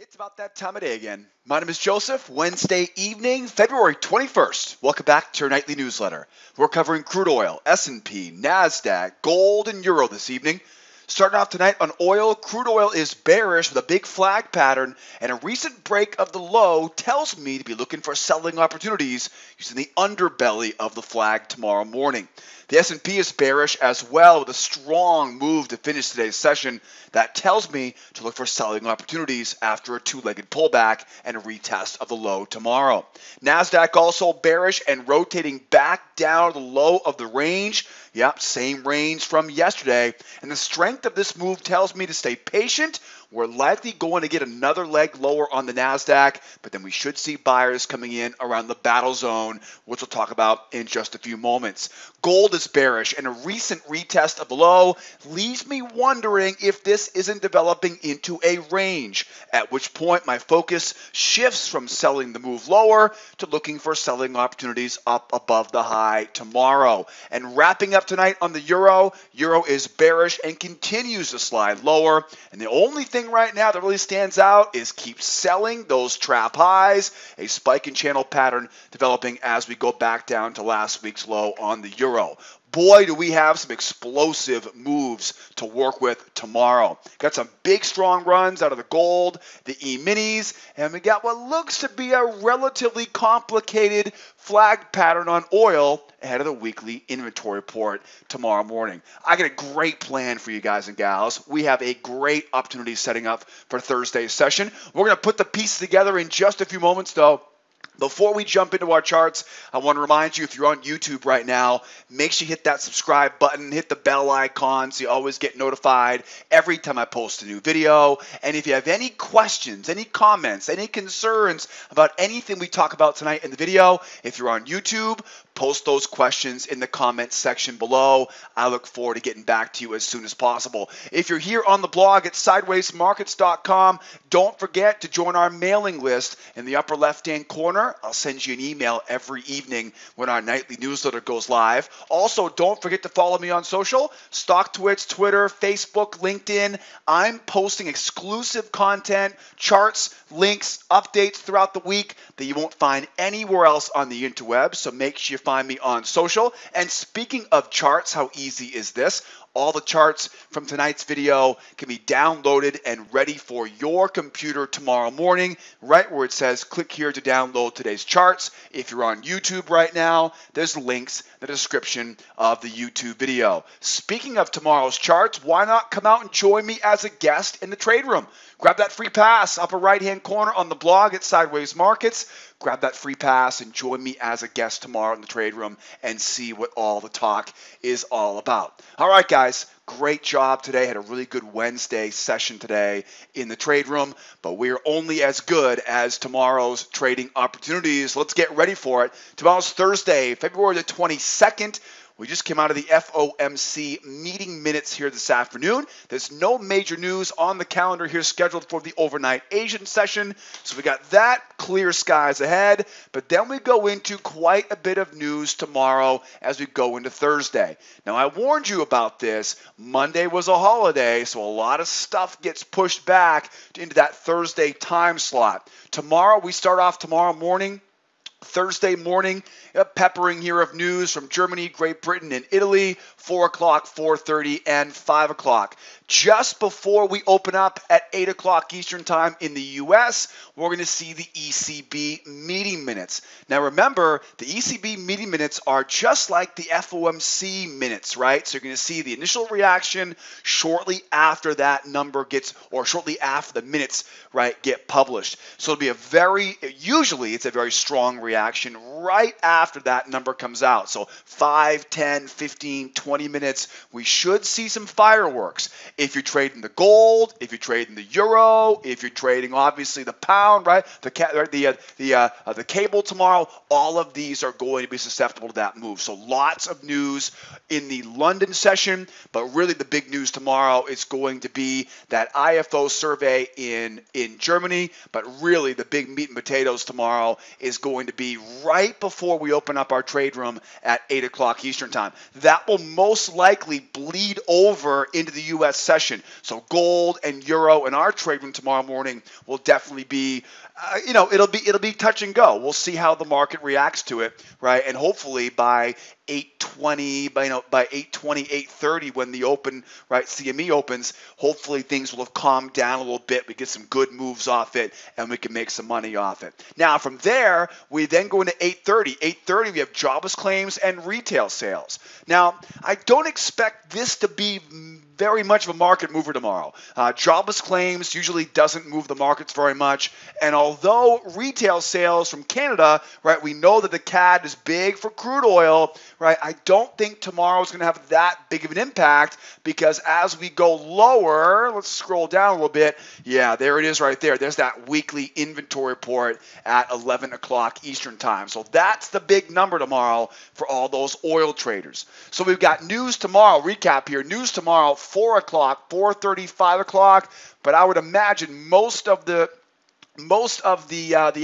It's about that time of day again. My name is Joseph. Wednesday evening, February 21st. Welcome back to our nightly newsletter. We're covering crude oil, S&P, Nasdaq, gold, and euro this evening. Starting off tonight on oil, crude oil is bearish with a big flag pattern, and a recent break of the low tells me to be looking for selling opportunities using the underbelly of the flag tomorrow morning. The S&P is bearish as well with a strong move to finish today's session. That tells me to look for selling opportunities after a two-legged pullback and a retest of the low tomorrow. Nasdaq also bearish and rotating back down to the low of the range. Yep, same range from yesterday. And the strength of this move tells me to stay patient. We're likely going to get another leg lower on the Nasdaq, but then we should see buyers coming in around the battle zone, which we'll talk about in just a few moments. Gold is bearish, and a recent retest of the low leaves me wondering if this isn't developing into a range, at which point my focus shifts from selling the move lower to looking for selling opportunities up above the high tomorrow. And wrapping up tonight on the euro, euro is bearish and continues to slide lower, and the only thing right now that really stands out is keep selling those trap highs, a spike in channel pattern developing as we go back down to last week's low on the euro. Boy, do we have some explosive moves to work with tomorrow. Got some big, strong runs out of the gold, the Eminis, and we got what looks to be a relatively complicated flag pattern on oil ahead of the weekly inventory report tomorrow morning. I got a great plan for you guys and gals. We have a great opportunity setting up for Thursday's session. We're going to put the pieces together in just a few moments, though. Before we jump into our charts, I want to remind you, if you're on YouTube right now, make sure you hit that subscribe button, hit the bell icon so you always get notified every time I post a new video. And if you have any questions, any comments, any concerns about anything we talk about tonight in the video, if you're on YouTube, post those questions in the comments section below. I look forward to getting back to you as soon as possible. If you're here on the blog at sidewaysmarkets.com, don't forget to join our mailing list in the upper left-hand corner. I'll send you an email every evening when our nightly newsletter goes live. Also, don't forget to follow me on social, StockTwits, Twitter, Facebook, LinkedIn. I'm posting exclusive content, charts, links, updates throughout the week that you won't find anywhere else on the interwebs, so make sure you find me on social. And speaking of charts, how easy is this? All the charts from tonight's video can be downloaded and ready for your computer tomorrow morning, right where it says click here to download today's charts. If you're on YouTube right now, there's links in the description of the YouTube video. Speaking of tomorrow's charts, why not come out and join me as a guest in the trade room? Grab that free pass, upper right-hand corner on the blog at Sideways Markets. Grab that free pass and join me as a guest tomorrow in the trade room and see what all the talk is all about. All right, guys, great job today. Had a really good Wednesday session today in the trade room, but we're only as good as tomorrow's trading opportunities. Let's get ready for it. Tomorrow's Thursday, February the 22nd. We just came out of the FOMC meeting minutes here this afternoon. There's no major news on the calendar here scheduled for the overnight Asian session. So we got that, clear skies ahead. But then we go into quite a bit of news tomorrow as we go into Thursday. Now, I warned you about this. Monday was a holiday, so a lot of stuff gets pushed back into that Thursday time slot. Tomorrow, we start off tomorrow morning. Thursday morning, a peppering here of news from Germany, Great Britain, and Italy, 4 o'clock, 4:30, and 5 o'clock. Just before we open up at 8 o'clock Eastern Time in the U.S., we're going to see the ECB meeting minutes. Now remember, the ECB meeting minutes are just like the FOMC minutes, right? So you're going to see the initial reaction shortly after that number gets, or shortly after the minutes, right, get published. So it'll be usually it's a very strong reaction right after that number comes out. So 5, 10, 15, 20 minutes, we should see some fireworks. If you're trading the gold, if you're trading the euro, if you're trading obviously the pound, right, the cable tomorrow, all of these are going to be susceptible to that move. So lots of news in the London session, but really the big news tomorrow is going to be that IFO survey in Germany. But really the big meat and potatoes tomorrow is going to be right before we open up our trade room at 8 o'clock Eastern time. That will most likely bleed over into the U.S. session. So gold and euro in our trade room tomorrow morning will definitely be, it'll be touch and go. We'll see how the market reacts to it, right? And hopefully by 8:20, by 8:20, 8:30 when the open, right, CME opens, hopefully things will have calmed down a little bit. We get some good moves off it, and we can make some money off it. Now from there, we then go into 8:30. 8:30, we have jobless claims and retail sales. Now, I don't expect this to be very much of a market mover tomorrow. Jobless claims usually doesn't move the markets very much, and although retail sales from Canada, right, we know that the CAD is big for crude oil, right, I don't think tomorrow is going to have that big of an impact, because as we go lower, let's scroll down a little bit. Yeah, there it is right there. There's that weekly inventory report at 11 o'clock Eastern time. So that's the big number tomorrow for all those oil traders. So we've got news tomorrow, recap here, news tomorrow, 4 o'clock, 4:30, 5 o'clock, but I would imagine most of the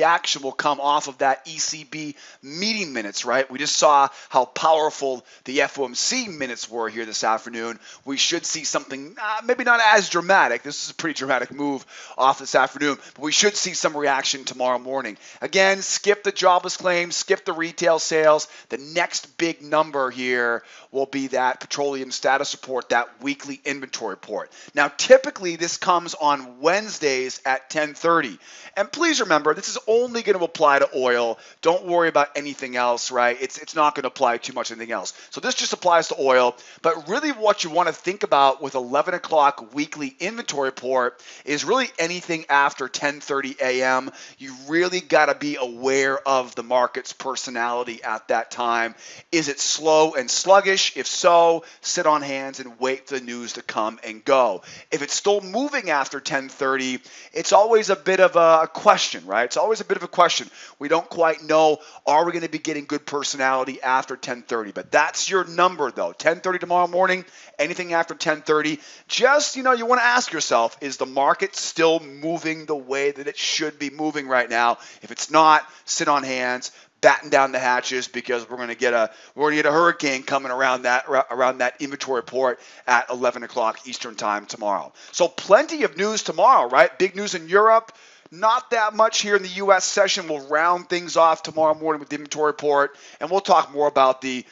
action will come off of that ECB meeting minutes, right? We just saw how powerful the FOMC minutes were here this afternoon. We should see something, maybe not as dramatic. This is a pretty dramatic move off this afternoon, but we should see some reaction tomorrow morning. Again, skip the jobless claims, skip the retail sales. The next big number here will be that petroleum status report, that weekly inventory report. Now, typically this comes on Wednesdays at 10:30. And please remember, this is only going to apply to oil. Don't worry about anything else, right? It's not going to apply too much to anything else. So this just applies to oil. But really what you want to think about with 11 o'clock weekly inventory report is really anything after 10:30 a.m. You really got to be aware of the market's personality at that time. Is it slow and sluggish? If so, sit on hands and wait for the news to come and go. If it's still moving after 10:30, it's always a bit of a question, right? It's always a bit of a question. We don't quite know, are we going to be getting good personality after 10:30? But that's your number though. 10:30 tomorrow morning, anything after 10:30, just, you want to ask yourself, is the market still moving the way that it should be moving right now? If it's not, sit on hands, batten down the hatches, because we're going to get a hurricane coming around that inventory report at 11 o'clock Eastern time tomorrow. So plenty of news tomorrow, right? Big news in Europe. Not that much here in the U.S. session. We'll round things off tomorrow morning with the inventory report, and we'll talk more about the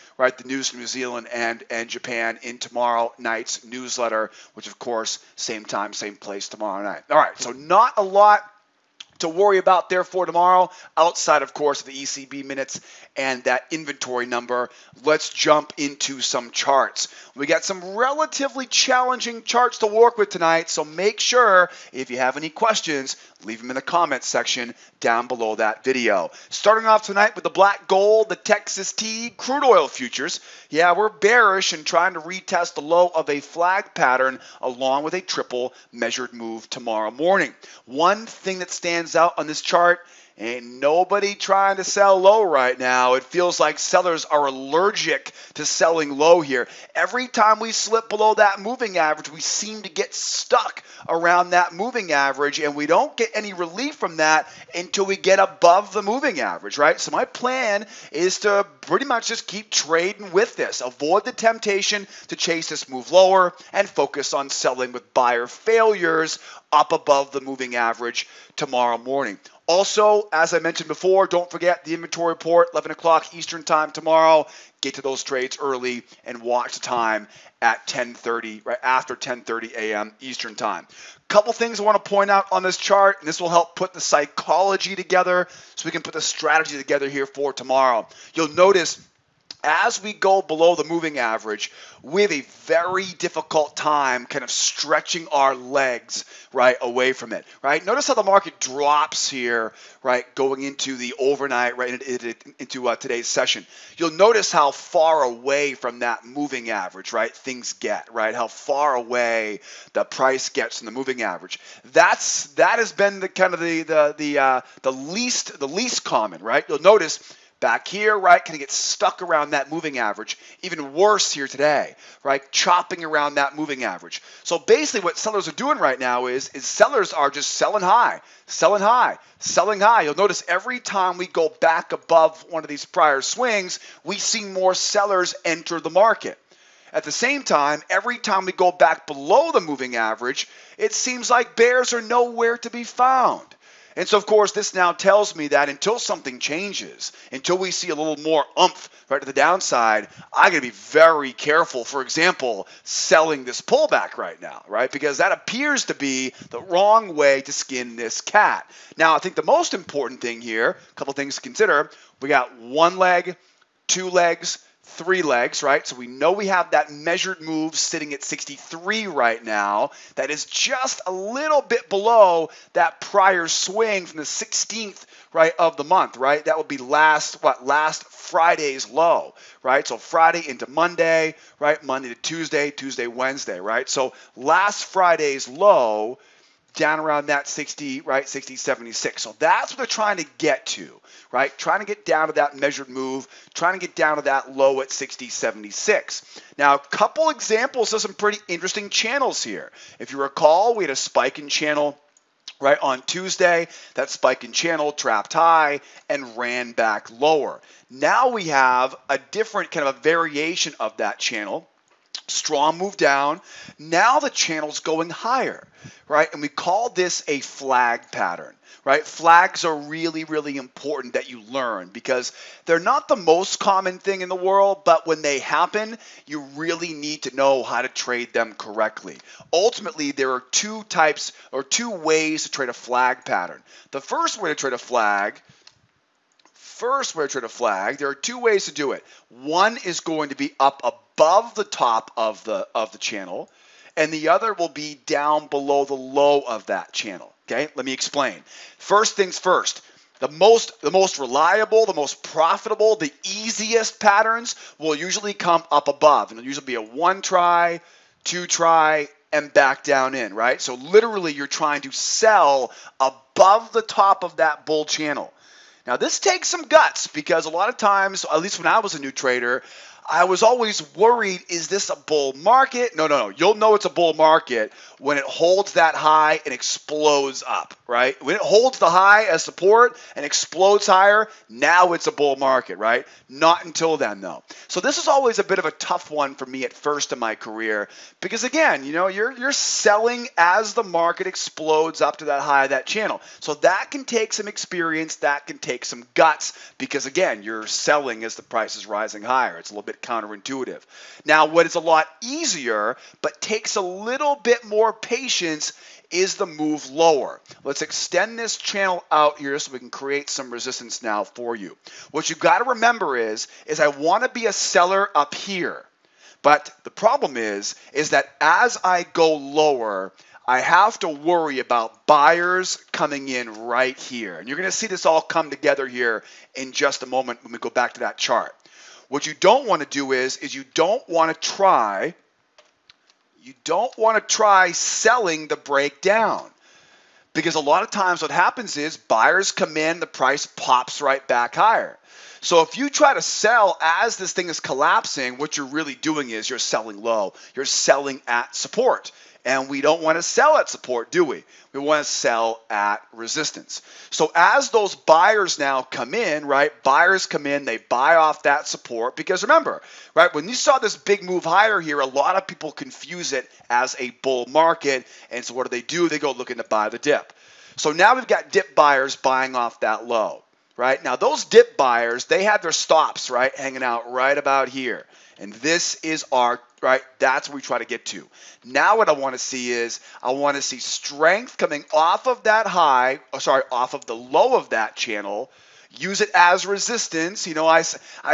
news from New Zealand and Japan in tomorrow night's newsletter, which of course same time, same place tomorrow night. All right, so not a lot to worry about therefore tomorrow, outside of course of the ECB minutes and that inventory number. Let's jump into some charts. We got some relatively challenging charts to work with tonight, so make sure if you have any questions, leave them in the comments section down below that video. Starting off tonight with the black gold, the Texas T, crude oil futures. Yeah, we're bearish and trying to retest the low of a flag pattern along with a triple measured move tomorrow morning. One thing that stands out on this chart, ain't nobody trying to sell low right now. It feels like sellers are allergic to selling low here. Every time we slip below that moving average, we seem to get stuck around that moving average, and we don't get any relief from that until we get above the moving average, right? So my plan is to pretty much just keep trading with this. Avoid the temptation to chase this move lower and focus on selling with buyer failures up above the moving average tomorrow morning. Also, as I mentioned before, don't forget the inventory report, 11 o'clock Eastern time tomorrow. Get to those trades early and watch the time at 10:30, right after 10:30 a.m. Eastern time. Couple things I want to point out on this chart, and this will help put the psychology together so we can put the strategy together here for tomorrow. You'll notice as we go below the moving average, we have a very difficult time kind of stretching our legs right away from it, right? Notice how the market drops here, right, going into the overnight, right, into today's session. You'll notice how far away from that moving average, right, things get, right? How far away the price gets from the moving average. That has been the kind of the least common, right? You'll notice back here, right, kind of get stuck around that moving average. Even worse here today, right, chopping around that moving average. So basically what sellers are doing right now is sellers are just selling high, selling high, selling high. You'll notice every time we go back above one of these prior swings, we see more sellers enter the market. At the same time, every time we go back below the moving average, it seems like bears are nowhere to be found. And so, of course, this now tells me that until something changes, until we see a little more oomph right to the downside, I got to be very careful, for example, selling this pullback right now, right? Because that appears to be the wrong way to skin this cat. Now, I think the most important thing here, a couple things to consider, we got one leg, two legs, three legs, right? So we know we have that measured move sitting at 63 right now. That is just a little bit below that prior swing from the 16th, right, of the month, right? That would be last Friday's low, right? So Friday into Monday, right? Monday to Tuesday, Tuesday, Wednesday, right? So last Friday's low down around that 60, right, 60, 76. So that's what they're trying to get to, right? Trying to get down to that measured move, trying to get down to that low at 60, 76. Now, a couple examples of some pretty interesting channels here. If you recall, we had a spike in channel right on Tuesday. That spike in channel trapped high and ran back lower. Now we have a different kind of a variation of that channel. Strong move down. Now the channel's going higher, right? And we call this a flag pattern, right? Flags are really, really important that you learn because they're not the most common thing in the world, but when they happen, you really need to know how to trade them correctly. Ultimately, there are two types or two ways to trade a flag pattern. The first way to trade a flag, there are two ways to do it. One is going to be up above the top of the channel, and the other will be down below the low of that channel. Okay, let me explain. First things first. The most reliable, the most profitable, the easiest patterns will usually come up above, and it'll usually be a one try, two try, and back down in, right? So literally, you're trying to sell above the top of that bull channel. Now, this takes some guts because a lot of times, at least when I was a new trader, I was always worried, is this a bull market? No. You'll know it's a bull market when it holds that high and explodes up, right? When it holds the high as support and explodes higher, now it's a bull market, right? Not until then, though. So this is always a bit of a tough one for me at first in my career because, again, you're selling as the market explodes up to that high of that channel. So that can take some experience, that can take some guts because, again, you're selling as the price is rising higher. It's a little bit counterintuitive. Now, what is a lot easier but takes a little bit more patience is the move lower. Let's extend this channel out here so we can create some resistance now for you. What you've got to remember is I want to be a seller up here. But the problem is that as I go lower, I have to worry about buyers coming in right here. And you're going to see this all come together here in just a moment when we go back to that chart. What you don't want to do is you don't want to try selling the breakdown. Because a lot of times what happens is buyers come in, the price pops right back higher. So if you try to sell as this thing is collapsing, what you're really doing is you're selling low. You're selling at support. And we don't want to sell at support, do we? We want to sell at resistance. So as those buyers now come in, right, buyers come in, they buy off that support. Because remember, right, when you saw this big move higher here, a lot of people confuse it as a bull market. And so what do? They go looking to buy the dip. So now we've got dip buyers buying off that low, right? Now those dip buyers, they have their stops, right, hanging out right about here. And this is our, right, that's what we try to get to. Now what I want to see is I want to see strength coming off of that high, off of the low of that channel. Use it as resistance. I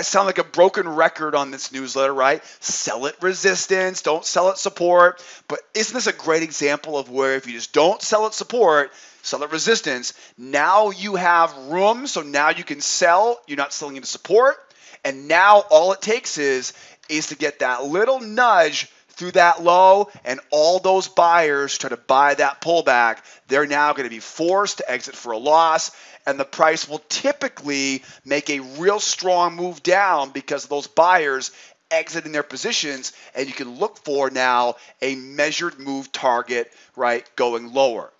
sound like a broken record on this newsletter, right? Sell it resistance, don't sell it support. But isn't this a great example of where if you just don't sell it support, sell it resistance, now you have room, so now you can sell. You're not selling into support. And now all it takes is to get that little nudge through that low, and all those buyers try to buy that pullback, they're now going to be forced to exit for a loss, and the price will typically make a real strong move down because of those buyers exiting their positions, and you can look for now a measured move target, right, going lower.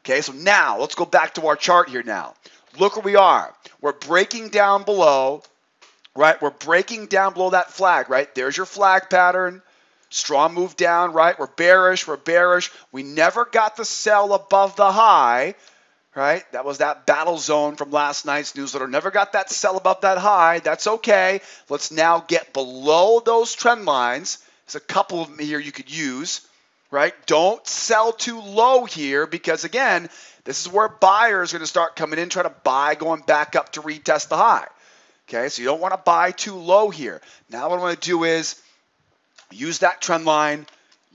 Okay, so now let's go back to our chart here now. Look where we are. We're breaking down below, right? We're breaking down below that flag, right? There's your flag pattern. Strong move down, right? We're bearish. We're bearish. We never got the sell above the high, right? That was that battle zone from last night's newsletter. Never got that sell above that high. That's okay. Let's now get below those trend lines. There's a couple of them here you could use, right? Don't sell too low here because, again, this is where buyers are going to start coming in, try to buy, going back up to retest the high. Okay, so you don't want to buy too low here. Now what I want to do is use that trend line,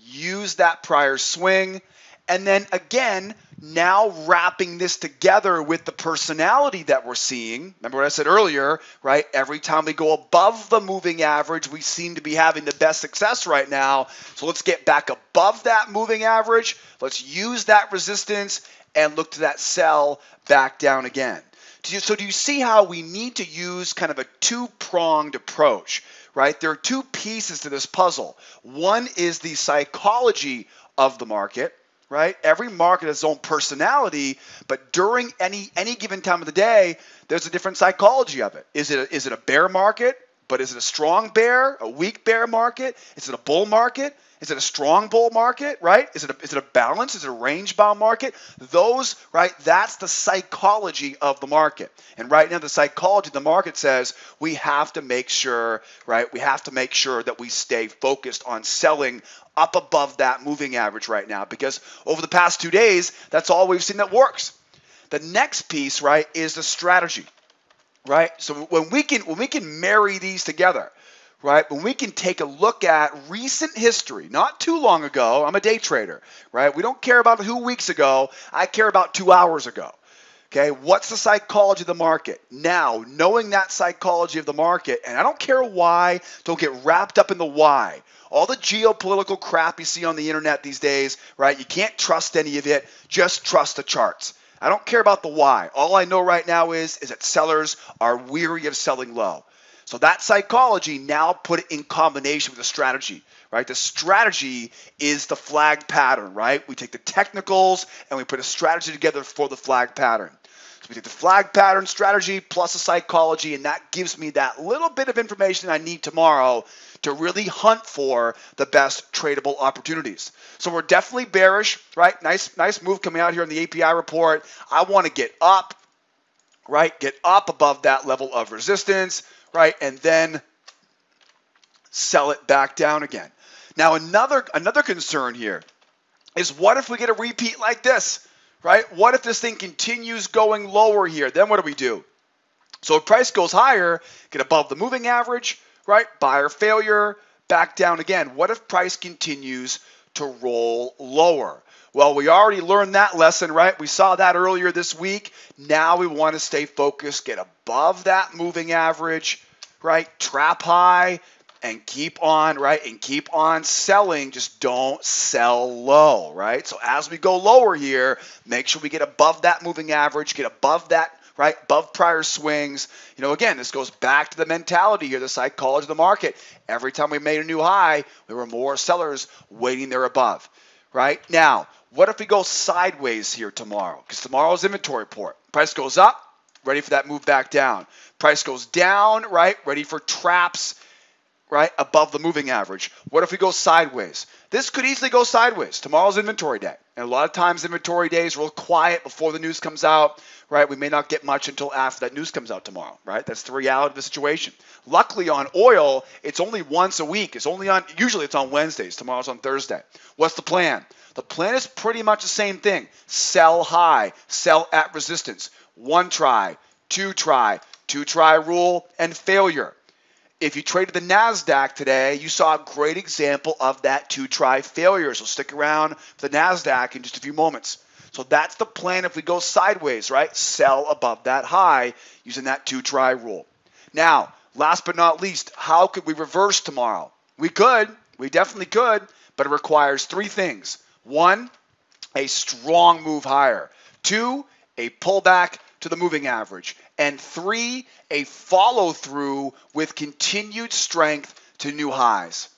use that prior swing, and then again, now wrapping this together with the personality that we're seeing. Remember what I said earlier, right? Every time we go above the moving average, we seem to be having the best success right now. So let's get back above that moving average. Let's use that resistance and look to that sell back down again. So do you see how we need to use kind of a two-pronged approach, right? There are two pieces to this puzzle. One is the psychology of the market, right? Every market has its own personality, but during any given time of the day, there's a different psychology of it. Is it a bear market? But is it a strong bear, a weak bear market? Is it a bull market? Is it a strong bull market, right? Is it a balance? Is it a range-bound market? Those, right, that's the psychology of the market. And right now the psychology of the market says we have to make sure, right, we have to make sure that we stay focused on selling up above that moving average right now because over the past 2 days, that's all we've seen that works. The next piece, right, is the strategy. Right? So when we can marry these together, right? When we can take a look at recent history, not too long ago, I'm a day trader, right? We don't care about 2 weeks ago. I care about 2 hours ago. Okay? What's the psychology of the market? Now, knowing that psychology of the market, and I don't care why, don't get wrapped up in the why. All the geopolitical crap you see on the internet these days, right? You can't trust any of it. Just trust the charts. I don't care about the why. All I know right now is that sellers are weary of selling low. So that psychology, now put it in combination with the strategy, right? The strategy is the flag pattern, right? We take the technicals and we put a strategy together for the flag pattern. So we take the flag pattern strategy plus the psychology, and that gives me that little bit of information I need tomorrow to really hunt for the best tradable opportunities. So we're definitely bearish, right? Nice move coming out here in the API report. I want to get up, right? Get up above that level of resistance, right? And then sell it back down again. Now another concern here is what if we get a repeat like this, right? What if this thing continues going lower here? Then what do? So if price goes higher, get above the moving average, right? Buyer failure, back down again. What if price continues to roll lower? Well, we already learned that lesson, right? We saw that earlier this week. Now we want to stay focused, get above that moving average, right? Trap high and keep on, right? And keep on selling. Just don't sell low, right? So as we go lower here, make sure we get above that moving average, get above that, right, above prior swings. You know, again, this goes back to the mentality here, the psychology of the market. Every time we made a new high, there were more sellers waiting there above, right? Now, what if we go sideways here tomorrow? Because tomorrow's inventory report. Price goes up, ready for that move back down. Price goes down, right, ready for traps, right, above the moving average. What if we go sideways? This could easily go sideways. Tomorrow's inventory day. And a lot of times inventory day is real quiet before the news comes out, right? We may not get much until after that news comes out tomorrow, right? That's the reality of the situation. Luckily on oil, it's only once a week. Usually it's on Wednesdays. Tomorrow's on Thursday. What's the plan? The plan is pretty much the same thing. Sell high, sell at resistance. 1 try, 2 try, 2 try rule, and failure. If you traded the Nasdaq today, you saw a great example of that 2 try failure. So stick around for the Nasdaq in just a few moments. So that's the plan if we go sideways, right? Sell above that high using that 2 try rule. Now, last but not least, how could we reverse tomorrow? We could. We definitely could. but it requires three things. One, a strong move higher. Two, a pullback to the moving average. And three, a follow through with continued strength to new highs.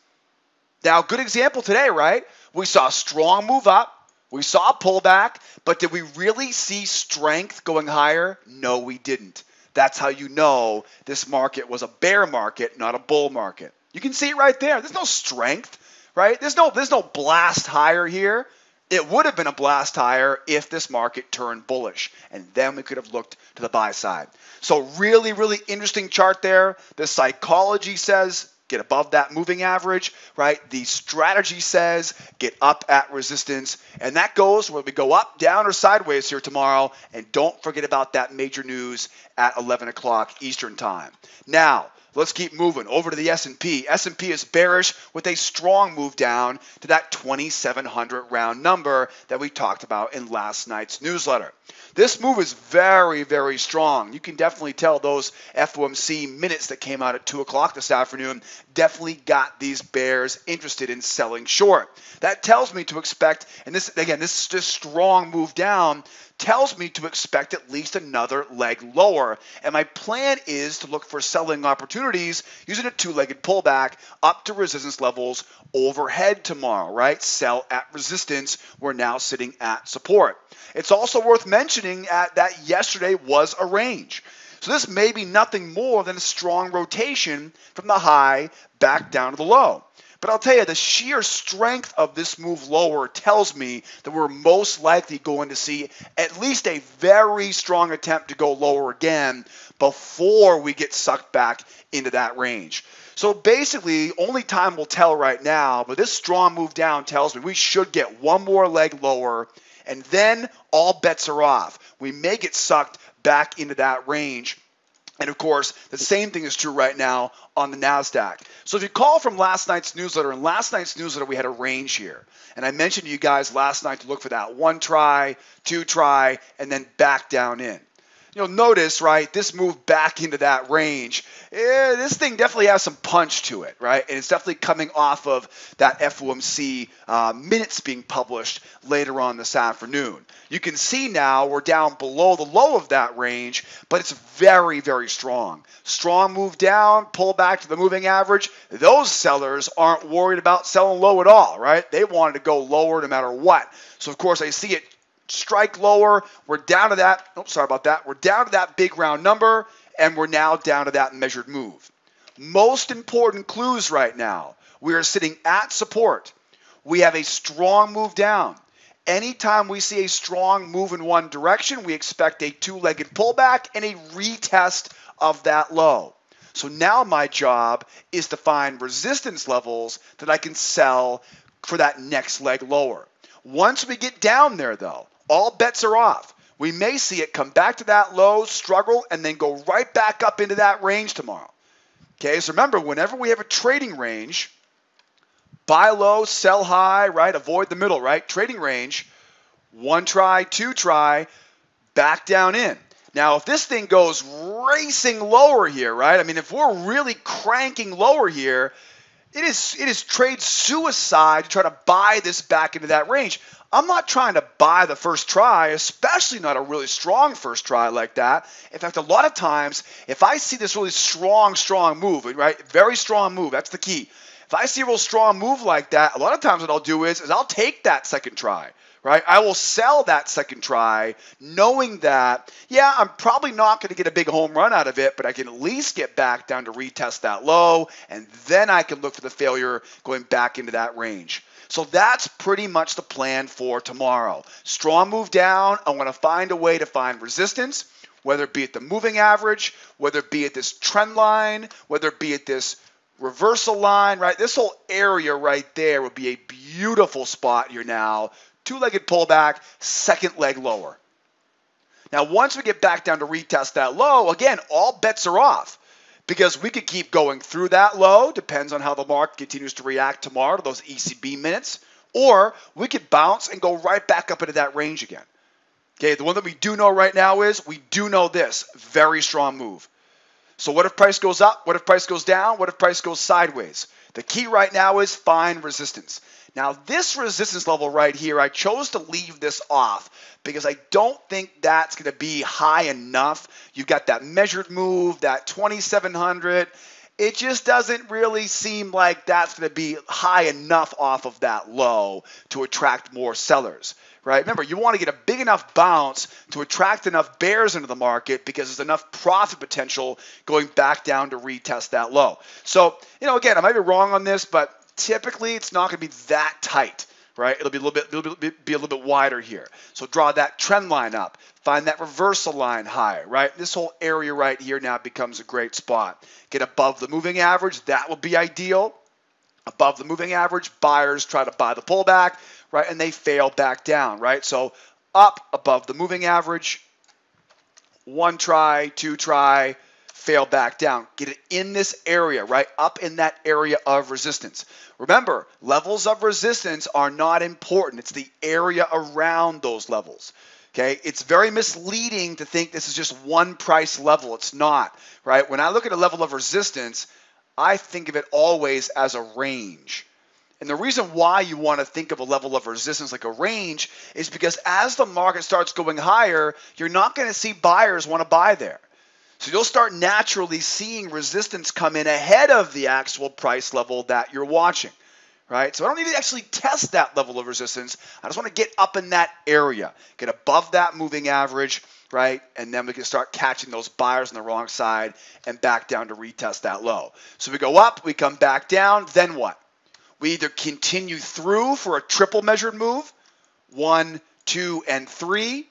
Now, good example today, right? We saw a strong move up. We saw a pullback, but did we really see strength going higher? No, we didn't. That's how you know this market was a bear market, not a bull market. You can see it right there. There's no strength, right? There's no blast higher here. It would have been a blast higher if this market turned bullish, and then we could have looked to the buy side. So really, really interesting chart there. The psychology says get above that moving average, right? The strategy says get up at resistance, and that goes whether we go up, down, or sideways here tomorrow. And don't forget about that major news at 11 o'clock Eastern time. Now, let's keep moving over to the S&P. S&P is bearish with a strong move down to that 2,700 round number that we talked about in last night's newsletter. This move is very, very strong. You can definitely tell those FOMC minutes that came out at 2 o'clock this afternoon definitely got these bears interested in selling short. That tells me to expect, and this strong move down tells me to expect at least another leg lower. And my plan is to look for selling opportunities using a two-legged pullback up to resistance levels overhead tomorrow, right? Sell at resistance. We're now sitting at support. It's also worth mentioning that yesterday was a range. So this may be nothing more than a strong rotation from the high back down to the low. But I'll tell you, the sheer strength of this move lower tells me that we're most likely going to see at least a very strong attempt to go lower again before we get sucked back into that range. So basically, only time will tell right now, but this strong move down tells me we should get one more leg lower, and then all bets are off. We may get sucked back into that range. And of course, the same thing is true right now on the Nasdaq. So if you recall from last night's newsletter, in last night's newsletter we had a range here. And I mentioned to you guys last night to look for that one try, two try, and then back down in. You'll notice, right, this move back into that range, this thing definitely has some punch to it, right? And it's definitely coming off of that FOMC minutes being published later on this afternoon. You can see now we're down below the low of that range, but it's very, very strong. Strong move down, pull back to the moving average. Those sellers aren't worried about selling low at all, right? They wanted to go lower no matter what. So, of course, I see it strike lower. We're down to that. Oh, sorry about that. We're down to that big round number, and we're now down to that measured move. Most important clues right now. We are sitting at support. We have a strong move down. Anytime we see a strong move in one direction, we expect a two-legged pullback and a retest of that low. So now my job is to find resistance levels that I can sell for that next leg lower. Once we get down there, though, all bets are off. We may see it come back to that low, struggle, and then go right back up into that range tomorrow. Okay, so remember, whenever we have a trading range, buy low, sell high, right? Avoid the middle, right? Trading range, one try, two try, back down in. Now, if this thing goes racing lower here, right? I mean, if we're really cranking lower here, it is trade suicide to try to buy this back into that range. I'm not trying to buy the first try, especially not a really strong first try like that. In fact, a lot of times, if I see this really strong move, right? Very strong move, that's the key. If I see a real strong move like that, a lot of times what I'll do is I'll take that second try, right? I will sell that second try knowing that, yeah, I'm probably not going to get a big home run out of it, but I can at least get back down to retest that low, and then I can look for the failure going back into that range. So that's pretty much the plan for tomorrow. Strong move down. I want to find a way to find resistance, whether it be at the moving average, whether it be at this trend line, whether it be at this reversal line, right? This whole area right there would be a beautiful spot here now. Two-legged pullback, second leg lower. Now, once we get back down to retest that low, again, all bets are off. Because we could keep going through that low, depends on how the market continues to react tomorrow to those ECB minutes, or we could bounce and go right back up into that range again. Okay, the one that we do know right now is we do know this, very strong move. So what if price goes up? What if price goes down? What if price goes sideways? The key right now is find resistance. Now this resistance level right here, I chose to leave this off because I don't think that's going to be high enough. You've got that measured move, that 2,700. It just doesn't really seem like that's going to be high enough off of that low to attract more sellers, right? Remember, you want to get a big enough bounce to attract enough bears into the market because there's enough profit potential going back down to retest that low. So, again, I might be wrong on this, but typically it's not going to be that tight, right? It'll be a little bit wider here. So draw that trend line up. Find that reversal line higher, right? This whole area right here now becomes a great spot. Get above the moving average. That will be ideal. Above the moving average, buyers try to buy the pullback, right? And they fail back down, right? So up above the moving average, one try, two try, fail back down. Get it in this area, right? Up in that area of resistance. Remember, levels of resistance are not important. It's the area around those levels. Okay, it's very misleading to think this is just one price level. It's not, right? When I look at a level of resistance, I think of it always as a range. And the reason why you want to think of a level of resistance like a range is because as the market starts going higher, you're not going to see buyers want to buy there. So you'll start naturally seeing resistance come in ahead of the actual price level that you're watching. Right? So I don't need to actually test that level of resistance. I just want to get up in that area, get above that moving average, right? And then we can start catching those buyers on the wrong side and back down to retest that low. So we go up, we come back down, then what? We either continue through for a triple measured move, 1, 2, and 3,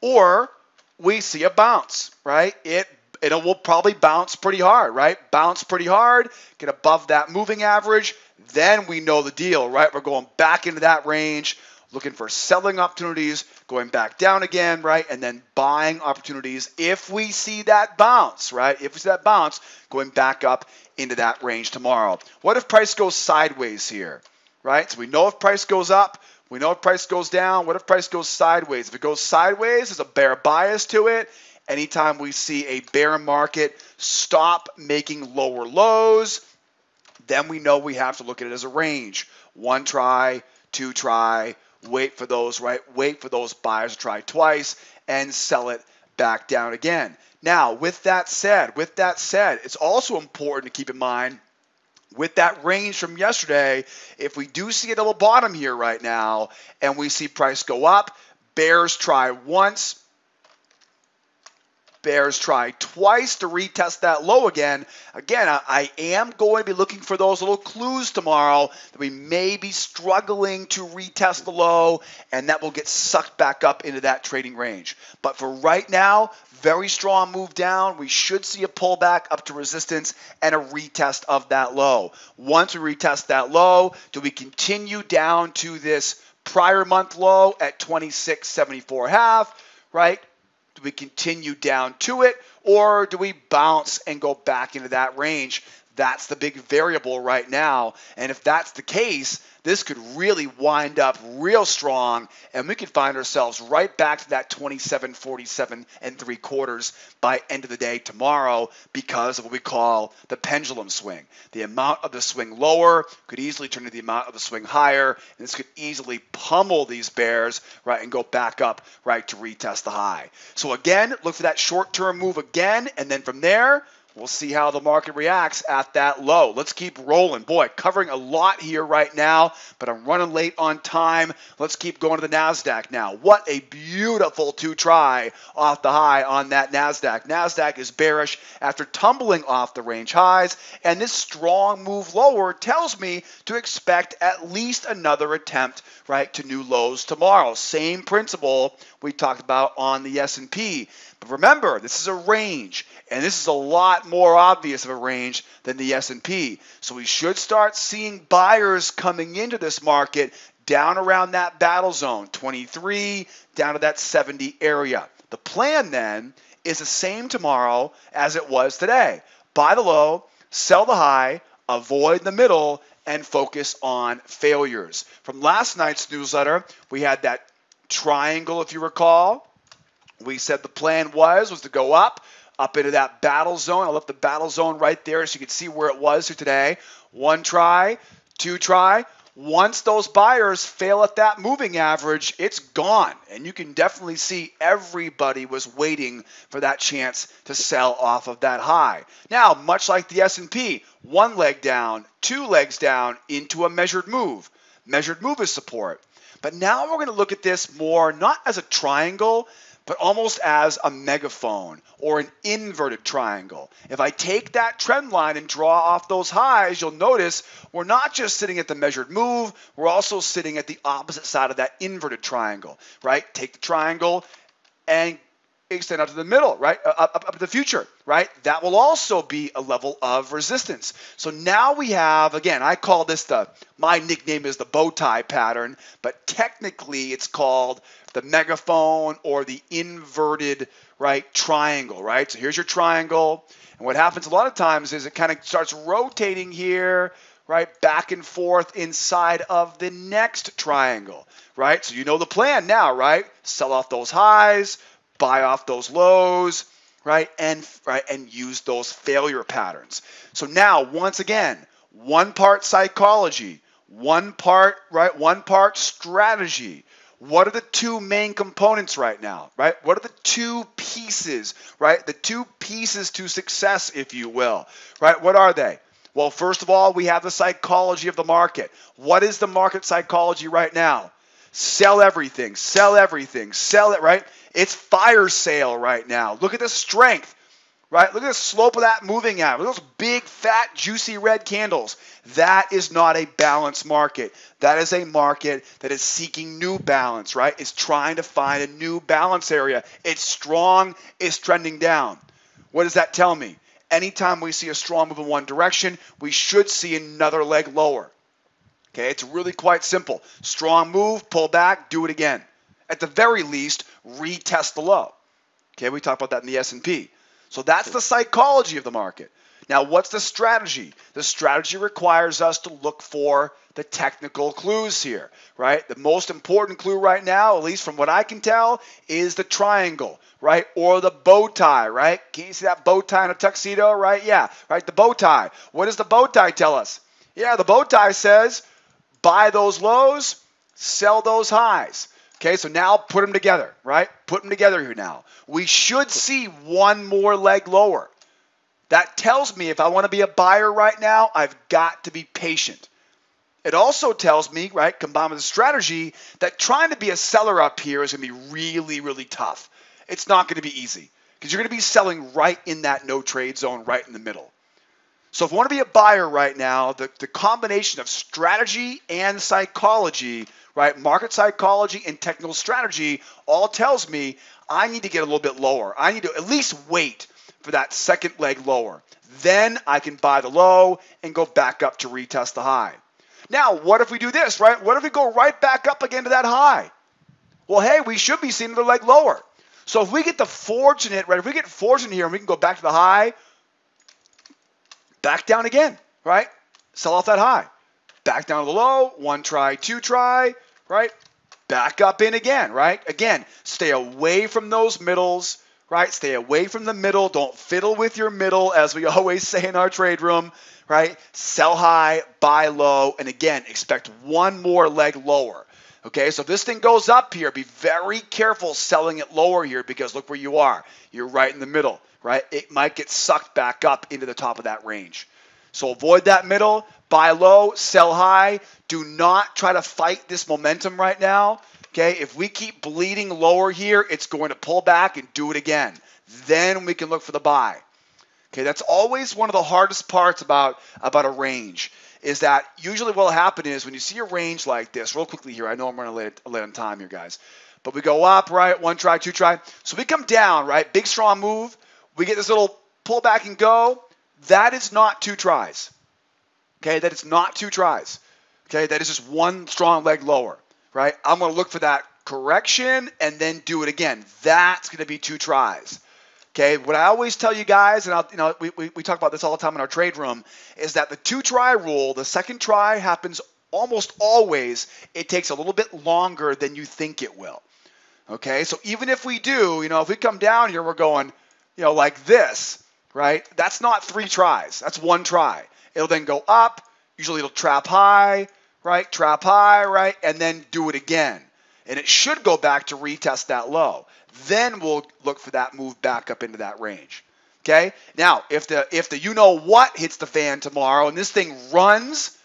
or we see a bounce, right? It will probably bounce pretty hard, right? Bounce pretty hard, get above that moving average, then we know the deal, right? We're going back into that range, looking for selling opportunities, going back down again, right? And then buying opportunities if we see that bounce, right? If we see that bounce, going back up into that range tomorrow. What if price goes sideways here, right? So we know if price goes up, we know if price goes down. What if price goes sideways? If it goes sideways, there's a bear bias to it. Anytime we see a bear market stop making lower lows, then we know we have to look at it as a range. One try, two try, wait for those, right? Wait for those buyers to try twice and sell it back down again. Now, with that said, it's also important to keep in mind with that range from yesterday, if we do see a double bottom here right now and we see price go up, bears try once, bears try twice to retest that low again. Again, I am going to be looking for those little clues tomorrow that we may be struggling to retest the low, and that will get sucked back up into that trading range. But for right now, very strong move down. We should see a pullback up to resistance and a retest of that low. Once we retest that low, do we continue down to this prior month low at 26.74.5, right? Do we continue down to it, or do we bounce and go back into that range? That's the big variable right now. And if that's the case, this could really wind up real strong, and we could find ourselves right back to that 27.47 3/4 by end of the day tomorrow because of what we call the pendulum swing. The amount of the swing lower could easily turn to the amount of the swing higher, and this could easily pummel these bears, right, and go back up, right, to retest the high. So again, look for that short-term move again, and then from there, we'll see how the market reacts at that low. Let's keep rolling. Boy, covering a lot here right now, but I'm running late on time. Let's keep going to the Nasdaq now. What a beautiful two-try off the high on that Nasdaq. Nasdaq is bearish after tumbling off the range highs, and this strong move lower tells me to expect at least another attempt, right, to new lows tomorrow. Same principle we talked about on the S&P. But remember, this is a range, and this is a lot more obvious of a range than the S&P. So we should start seeing buyers coming into this market down around that battle zone, 23, down to that 70 area. The plan then is the same tomorrow as it was today. Buy the low, sell the high, avoid the middle, and focus on failures. From last night's newsletter, we had that triangle, if you recall. We said the plan was to go up into that battle zone. I left the battle zone right there so you can see where it was today. One try, two try. Once those buyers fail at that moving average, it's gone. And you can definitely see everybody was waiting for that chance to sell off of that high. Now, much like the S&P, one leg down, two legs down into a measured move. Measured move is support. But now we're going to look at this more not as a triangle, but almost as a megaphone or an inverted triangle. If I take that trend line and draw off those highs, you'll notice we're not just sitting at the measured move, we're also sitting at the opposite side of that inverted triangle, right? Take the triangle and extend out to the middle, right? Up to the future, right? That will also be a level of resistance. So now we have, again, I call this my nickname is the bow tie pattern, but technically it's called the megaphone or the inverted, right, triangle, right? So here's your triangle. And what happens a lot of times is it kind of starts rotating here, right, back and forth inside of the next triangle, right? So you know the plan now, right? Sell off those highs, buy off those lows, right, and use those failure patterns. So now, once again, one part psychology, one part strategy. What are the two main components right now, right? What are the two pieces, right? The two pieces to success, if you will, right? What are they? Well, first of all, we have the psychology of the market. What is the market psychology right now? Sell everything, sell everything, sell it, right? It's fire sale right now. Look at the strength, right? Look at the slope of that moving average. Those big, fat, juicy red candles. That is not a balanced market. That is a market that is seeking new balance, right? It's trying to find a new balance area. It's strong, it's trending down. What does that tell me? Anytime we see a strong move in one direction, we should see another leg lower. Okay, it's really quite simple. Strong move, pull back, do it again. At the very least, retest the low. Okay, we talked about that in the S&P. So that's the psychology of the market. Now, what's the strategy? The strategy requires us to look for the technical clues here, right? The most important clue right now, at least from what I can tell, is the triangle, right? Or the bow tie, right? Can you see that bow tie in a tuxedo, right? Yeah, right, the bow tie. What does the bow tie tell us? Yeah, the bow tie says, buy those lows, sell those highs. Okay, so now put them together, right? Put them together here now. We should see one more leg lower. That tells me if I want to be a buyer right now, I've got to be patient. It also tells me, right, combined with the strategy, that trying to be a seller up here is going to be really, really tough. It's not going to be easy because you're going to be selling right in that no trade zone, right in the middle. So if I want to be a buyer right now, the combination of strategy and psychology, right, market psychology and technical strategy all tells me I need to get a little bit lower. I need to at least wait for that second leg lower. Then I can buy the low and go back up to retest the high. Now, what if we do this, right? What if we go right back up again to that high? Well, hey, we should be seeing the leg lower. So if we get the fortunate, right, if we get fortunate here and we can go back to the high, back down again, right? Sell off that high. Back down to the low, one try, two try, right? Back up in again, right? Again, stay away from those middles, right? Stay away from the middle. Don't fiddle with your middle, as we always say in our trade room, right? Sell high, buy low, and again, expect one more leg lower. Okay, so if this thing goes up here, be very careful selling it lower here because look where you are. You're right in the middle, right? It might get sucked back up into the top of that range. So avoid that middle, buy low, sell high. Do not try to fight this momentum right now. Okay, if we keep bleeding lower here, it's going to pull back and do it again. Then we can look for the buy. Okay, that's always one of the hardest parts about a range. Is that usually what will happen is when you see a range like this, real quickly here, I know I'm running late on time here, guys, but we go up, right, one try, two try. So we come down, right, big strong move. We get this little pull back and go. That is not two tries. Okay, that is not two tries. Okay, that is just one strong leg lower, right? I'm going to look for that correction and then do it again. That's going to be two tries. Okay, what I always tell you guys, and we talk about this all the time in our trade room, is that the two-try rule, the second try happens almost always. It takes a little bit longer than you think it will. Okay, so even if we do, if we come down here, we're going, like this, right? That's not three tries. That's one try. It'll then go up. Usually it'll trap high, right? Trap high, right? And then do it again. And it should go back to retest that low. Then we'll look for that move back up into that range. Okay? Now, if the you know what hits the fan tomorrow and this thing runs,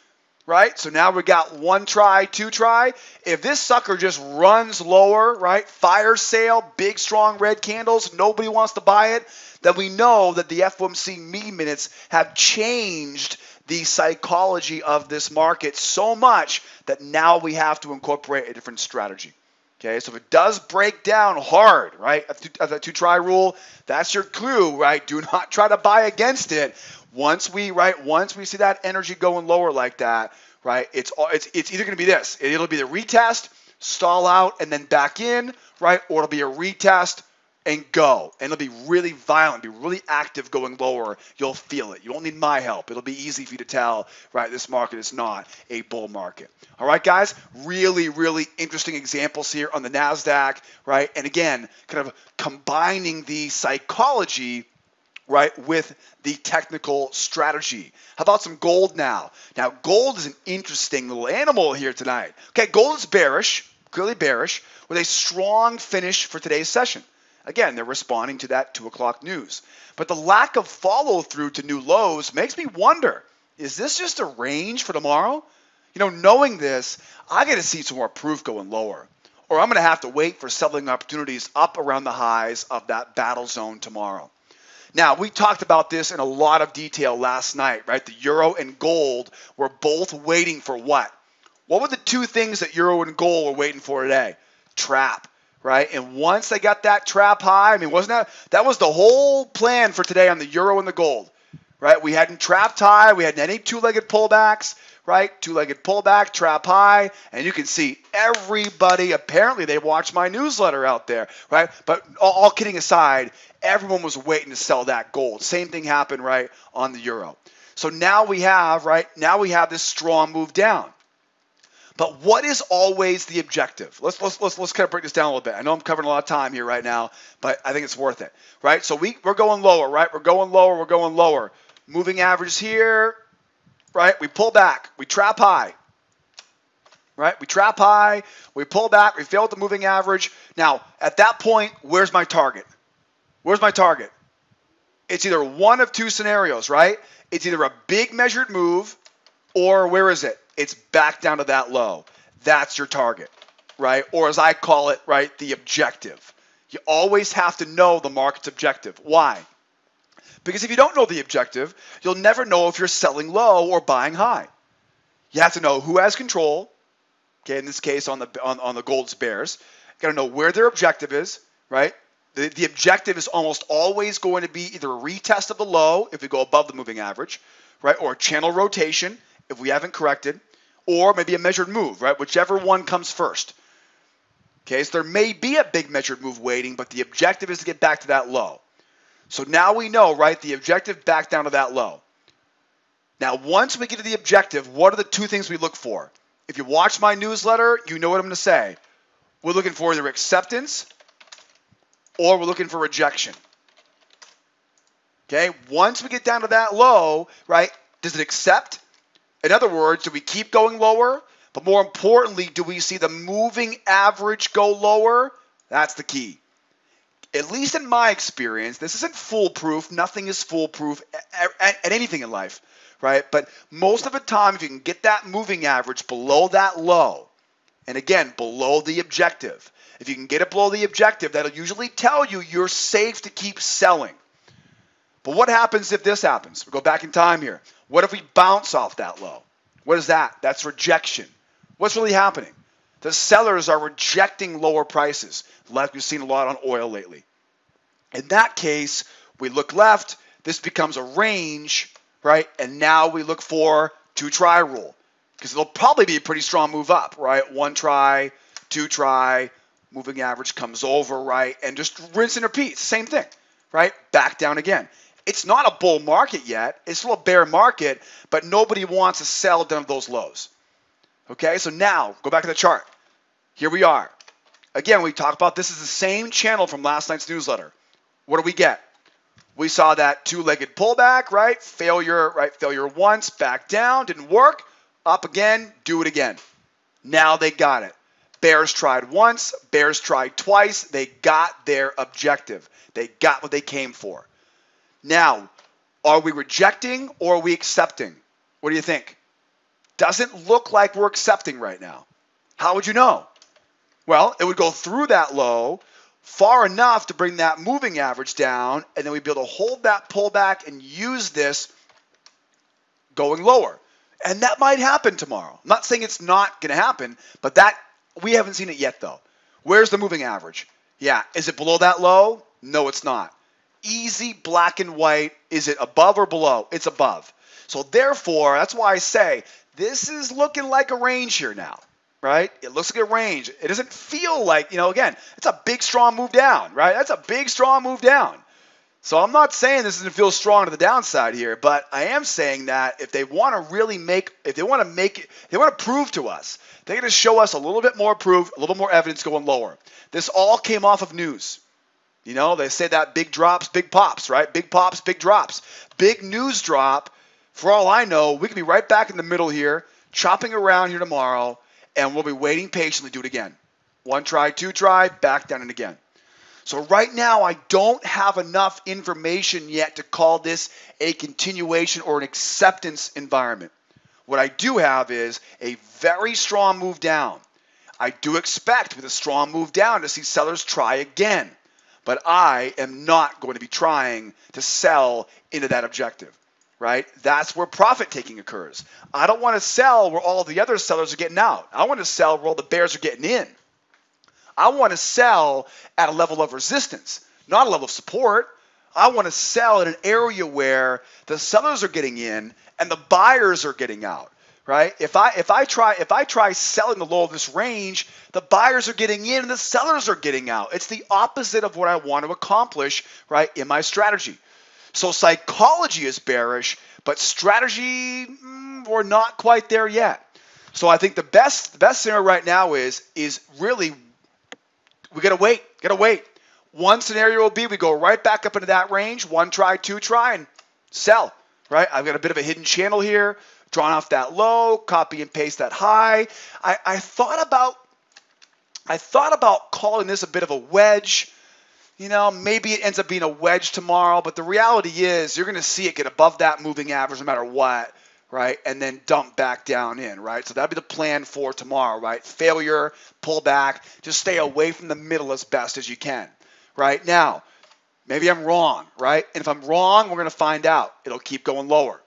right? So now we got 1 try, 2 try. If this sucker just runs lower, right? Fire sale, big strong red candles, nobody wants to buy it, then we know that the FOMC meeting minutes have changed the psychology of this market so much that now we have to incorporate a different strategy. Okay, so if it does break down hard, right, at that 2 try rule, that's your clue, right? Do not try to buy against it. Once we see that energy going lower like that, right, it's either going to be this. It'll be the retest, stall out, and then back in, right, or it'll be a retest and go. And it'll be really violent, be really active going lower. You'll feel it. You won't need my help. It'll be easy for you to tell, right, this market is not a bull market. All right, guys, really, really interesting examples here on the Nasdaq, right? And again, kind of combining the psychology, right, with the technical strategy. How about some gold now? Now, gold is an interesting little animal here tonight. Okay, gold is bearish, clearly bearish, with a strong finish for today's session. Again, they're responding to that 2 o'clock news. But the lack of follow-through to new lows makes me wonder, is this just a range for tomorrow? You know, knowing this, I got to see some more proof going lower. Or I'm going to have to wait for selling opportunities up around the highs of that battle zone tomorrow. Now, we talked about this in a lot of detail last night, right? The euro and gold were both waiting for what? What were the 2 things that euro and gold were waiting for today? Trap. Right, and once they got that trap high, I mean, wasn't that was the whole plan for today on the euro and the gold, right? We hadn't trapped high, we hadn't any 2-legged pullbacks, right? 2-legged pullback, trap high, and you can see everybody, apparently they watched my newsletter out there, right? But all kidding aside, everyone was waiting to sell that gold. Same thing happened, right, on the euro. So now we have, right, this strong move down. But what is always the objective? Let's kind of break this down a little bit. I know I'm covering a lot of time here right now, but I think it's worth it, right? So we're going lower, right? We're going lower. Moving averages here, right? We pull back. We trap high, right? We trap high. We pull back. We fail at the moving average. Now, at that point, where's my target? Where's my target? It's either one of 2 scenarios, right? It's either a big measured move or where is it? It's back down to that low. That's your target, right? Or as I call it, right, the objective. You always have to know the market's objective. Why? Because if you don't know the objective, you'll never know if you're selling low or buying high. You have to know who has control. Okay, in this case on the gold's bears. You got to know where their objective is, right? The objective is almost always going to be either a retest of the low if we go above the moving average, right, or a channel rotation if we haven't corrected, or maybe a measured move, right? Whichever one comes first. Okay, so there may be a big measured move waiting, but the objective is to get back to that low. So now we know, right, the objective back down to that low. Now, once we get to the objective, what are the 2 things we look for? If you watch my newsletter, you know what I'm going to say. We're looking for either acceptance or we're looking for rejection. Okay, once we get down to that low, right, does it accept? In other words, do we keep going lower? But more importantly, do we see the moving average go lower? That's the key. At least in my experience, this isn't foolproof. Nothing is foolproof at anything in life, right? But most of the time, if you can get that moving average below that low, and again, below the objective, if you can get it below the objective, that'll usually tell you you're safe to keep selling. But what happens if this happens? We go back in time here. What if we bounce off that low? What is that? That's rejection. What's really happening? The sellers are rejecting lower prices, like we've seen a lot on oil lately. In that case, we look left. This becomes a range, right? And now we look for 2 try rule, because it'll probably be a pretty strong move up, right? 1 try, 2 try, moving average comes over, right? And just rinse and repeat. It's the same thing, right? Back down again. It's not a bull market yet. It's still a bear market, but nobody wants to sell down to those lows. Okay, so now go back to the chart. Here we are. Again, we talked about this is the same channel from last night's newsletter. What do we get? We saw that 2-legged pullback, right? Failure, right? Failure once, back down, didn't work. up again, do it again. Now they got it. Bears tried once, bears tried twice. They got their objective. They got what they came for. Now, are we rejecting or are we accepting? What do you think? Doesn't look like we're accepting right now. How would you know? Well, it would go through that low far enough to bring that moving average down, and then we'd be able to hold that pullback and use this going lower. And that might happen tomorrow. I'm not saying it's not going to happen, but that we haven't seen it yet, though. Where's the moving average? Yeah, is it below that low? No, it's not. Easy black and white. Is it above or below? It's above. So therefore, that's why I say this is looking like a range here now, right? It looks like a range. It doesn't feel like, again, it's a big, strong move down, right? That's a big, strong move down. So I'm not saying this doesn't feel strong to the downside here, but I am saying that if they want to really they want to prove to us, they're going to show us a little bit more proof, a little more evidence going lower. This all came off of news. They say that big drops, big pops, right? Big pops, big drops. Big news drop. For all I know, we could be right back in the middle here, chopping around here tomorrow, and we'll be waiting patiently to do it again. One try, two try, back down and again. So right now, I don't have enough information yet to call this a continuation or an acceptance environment. What I do have is a very strong move down. I do expect with a strong move down to see sellers try again. But I am not going to be trying to sell into that objective, right? That's where profit taking occurs. I don't want to sell where all the other sellers are getting out. I want to sell where all the bears are getting in. I want to sell at a level of resistance, not a level of support. I want to sell at an area where the sellers are getting in and the buyers are getting out, right? If I try selling the low of this range, the buyers are getting in and the sellers are getting out. It's the opposite of what I want to accomplish, right, in my strategy. So psychology is bearish, but strategy, we're not quite there yet. So I think the best scenario right now is really we gotta wait. One scenario will be we go right back up into that range, one try, two try, and sell, right? I've got a bit of a hidden channel here, drawn off that low, copy and paste that high. I thought about calling this a bit of a wedge. Maybe it ends up being a wedge tomorrow, but the reality is you're going to see it get above that moving average no matter what, right? And then dump back down in, right? So that'll be the plan for tomorrow, right? Failure, pull back, just stay away from the middle as best as you can, right? Now, maybe I'm wrong, right? And if I'm wrong, we're going to find out. It'll keep going lower,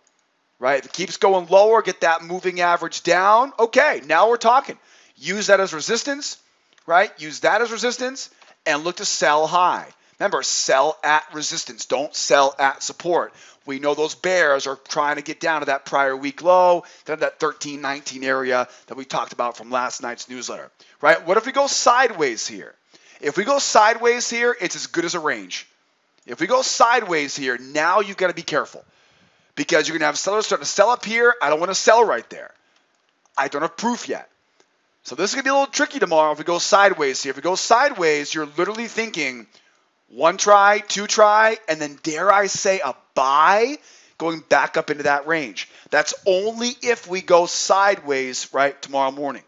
right? If it keeps going lower, get that moving average down. Okay, now we're talking. Use that as resistance, right? Use that as resistance and look to sell high. Remember, sell at resistance. Don't sell at support. We know those bears are trying to get down to that prior week low, down to that 1319 area that we talked about from last night's newsletter, right? What if we go sideways here? If we go sideways here, it's as good as a range. If we go sideways here, now you've got to be careful because you're going to have sellers starting to sell up here. I don't want to sell right there. I don't have proof yet. So this is going to be a little tricky tomorrow if we go sideways here. If we go sideways, you're literally thinking one try, two try, and then dare I say a buy going back up into that range. That's only if we go sideways, right, tomorrow morning.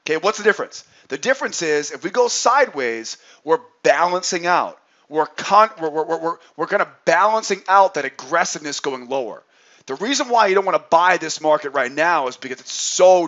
Okay, what's the difference? The difference is if we go sideways, we're balancing out. We're kind of balancing out that aggressiveness going lower. The reason why you don't want to buy this market right now is because it's so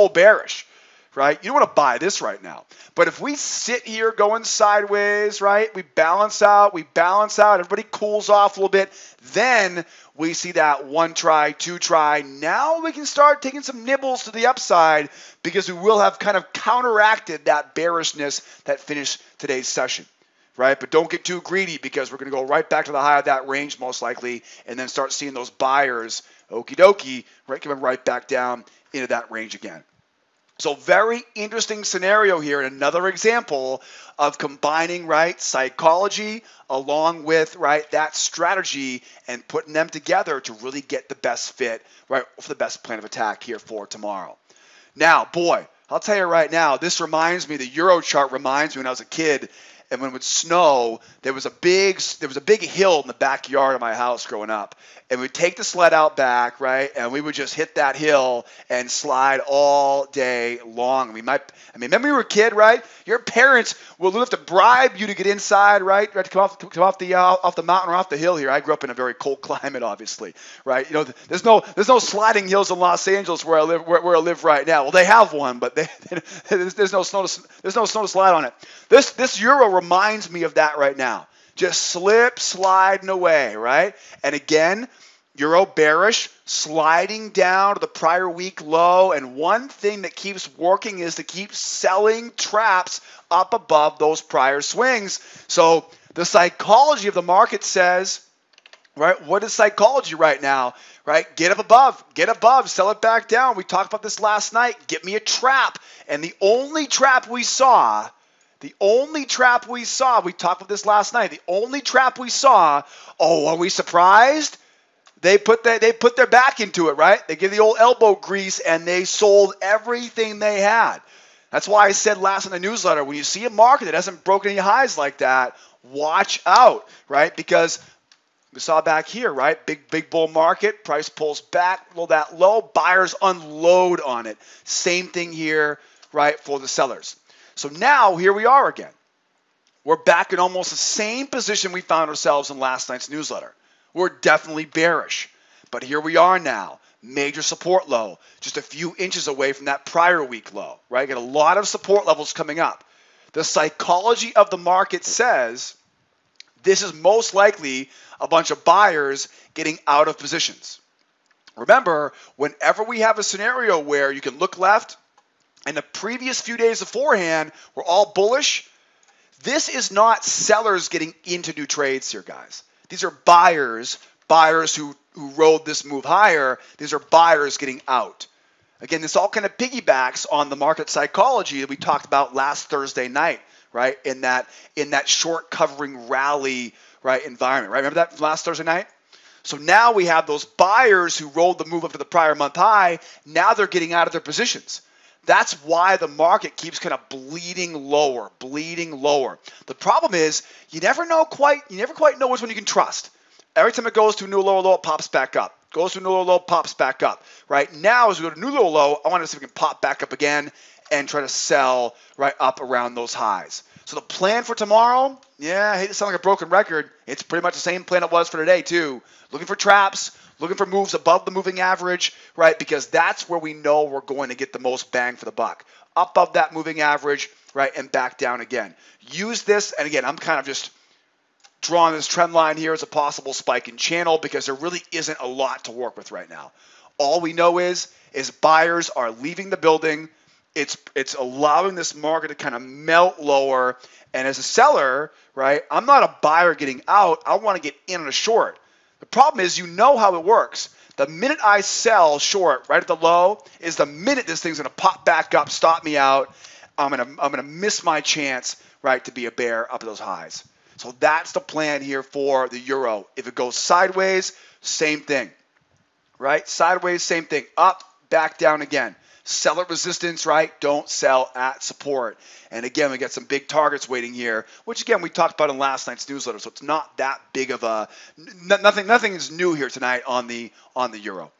bearish, right? You don't want to buy this right now. But if we sit here going sideways, right, we balance out, everybody cools off a little bit, then we see that one try, two try. Now we can start taking some nibbles to the upside because we will have kind of counteracted that bearishness that finished today's session. Right, but don't get too greedy because we're going to go right back to the high of that range most likely and then start seeing those buyers, okie dokie, right, coming right back down into that range again. So very interesting scenario here and another example of combining, right, psychology along with, right, that strategy and putting them together to really get the best fit, right, for the best plan of attack here for tomorrow. Now, boy, I'll tell you right now, this reminds me, the Euro chart reminds me when I was a kid and when it would snow, there was a big hill in the backyard of my house growing up, and we'd take the sled out back, right, and we would just hit that hill and slide all day long. Remember you were a kid, right? Your parents will have to bribe you to get inside, right, to come off the mountain or off the hill here. I grew up in a very cold climate, obviously, right? There's no sliding hills in Los Angeles where I live right now. Well, they have one, but there's no snow to slide on it. This Euro reminds me of that right now. Just sliding away, right? And again, Euro bearish, sliding down to the prior week low, and one thing that keeps working is to keep selling traps up above those prior swings. So the psychology of the market says, right, what is psychology right now? Right, get up above, sell it back down. We talked about this last night. Get me a trap. And the only trap we saw, we talked about this last night. The only trap we saw, oh, are we surprised? They put their back into it, right? They give the old elbow grease and they sold everything they had. That's why I said last in the newsletter, when you see a market that hasn't broken any highs like that, watch out, right? Because we saw back here, right? Big bull market, price pulls back, that low, buyers unload on it. Same thing here, right, for the sellers. So now here we are again. We're back in almost the same position we found ourselves in last night's newsletter. We're definitely bearish, but here we are now. Major support low, just a few inches away from that prior week low, right? Got a lot of support levels coming up. The psychology of the market says this is most likely a bunch of buyers getting out of positions. Remember, whenever we have a scenario where you can look left and the previous few days beforehand were all bullish, this is not sellers getting into new trades here, guys. These are buyers who rode this move higher. These are buyers getting out. Again, this all kind of piggybacks on the market psychology that we talked about last Thursday night, right? In that short covering rally, right, environment, right? Remember that from last Thursday night? So now we have those buyers who rolled the move up to the prior month high. Now they're getting out of their positions. That's why the market keeps kind of bleeding lower. The problem is you never quite know which one you can trust. Every time it goes to a new lower low, it pops back up. Goes to a new lower low, pops back up. Right now, as we go to new lower low, I want to see if we can pop back up again and try to sell right up around those highs. So the plan for tomorrow, yeah, I hate to sound like a broken record. It's pretty much the same plan it was for today too. Looking for traps, looking for moves above the moving average, right? Because that's where we know we're going to get the most bang for the buck. Up above that moving average, right, and back down again. Use this, and again, I'm kind of just drawing this trend line here as a possible spike in channel because there really isn't a lot to work with right now. All we know is buyers are leaving the building. It's allowing this market to kind of melt lower. And as a seller, right, I'm not a buyer getting out. I want to get in on a short. The problem is you know how it works. The minute I sell short right at the low is the minute this thing's going to pop back up, stop me out. I'm gonna miss my chance, right, to be a bear up at those highs. So that's the plan here for the euro. If it goes sideways, same thing, right? Sideways, same thing. Up, back down again. Sell at resistance, right? Don't sell at support. And again, we got some big targets waiting here, which again, we talked about in last night's newsletter. So it's not that big of a, nothing is new here tonight on the euro.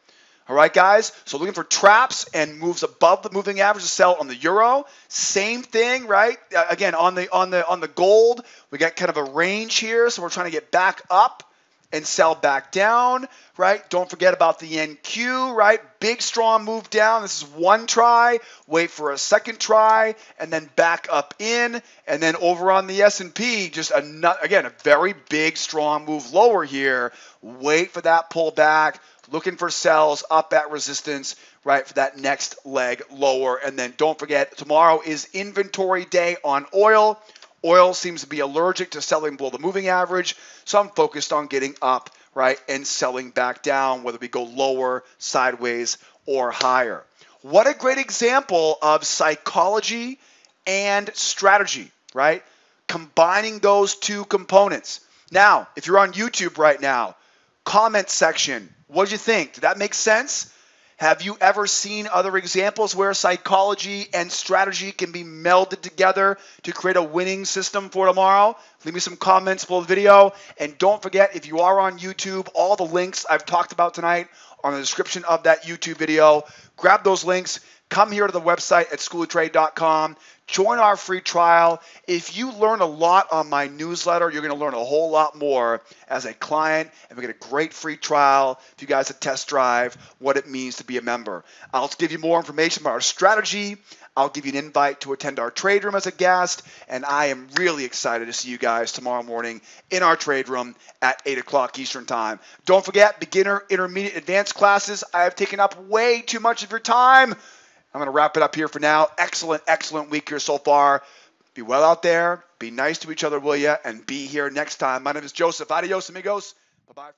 All right, guys. So looking for traps and moves above the moving average to sell on the euro. Same thing, right? Again, on the gold, we got kind of a range here. So we're trying to get back up and sell back down, right? Don't forget about the NQ, right? Big, strong move down. This is one try. Wait for a second try, and then back up in. And then over on the S&P, just again, a very big, strong move lower here. Wait for that pullback. Looking for sells up at resistance, right, for that next leg lower. And then don't forget, tomorrow is inventory day on oil. Oil seems to be allergic to selling below the moving average, so I'm focused on getting up, right, and selling back down, whether we go lower, sideways, or higher. What a great example of psychology and strategy, right? Combining those two components. Now, if you're on YouTube right now, comment section, what did you think? Did that make sense? Have you ever seen other examples where psychology and strategy can be melded together to create a winning system for tomorrow? Leave me some comments below the video. And don't forget, if you are on YouTube, all the links I've talked about tonight are in the description of that YouTube video. Grab those links. Come here to the website at schooloftrade.com. Join our free trial. If you learn a lot on my newsletter, you're going to learn a whole lot more as a client, and we get a great free trial if you guys a test drive what it means to be a member. I'll give you more information about our strategy. I'll give you an invite to attend our trade room as a guest, and I am really excited to see you guys tomorrow morning in our trade room at 8 o'clock Eastern Time. Don't forget, beginner, intermediate, advanced classes. I have taken up way too much of your time. I'm going to wrap it up here for now. Excellent week here so far. Be well out there. Be nice to each other, will ya? And be here next time. My name is Joseph. Adios, amigos. Bye-bye.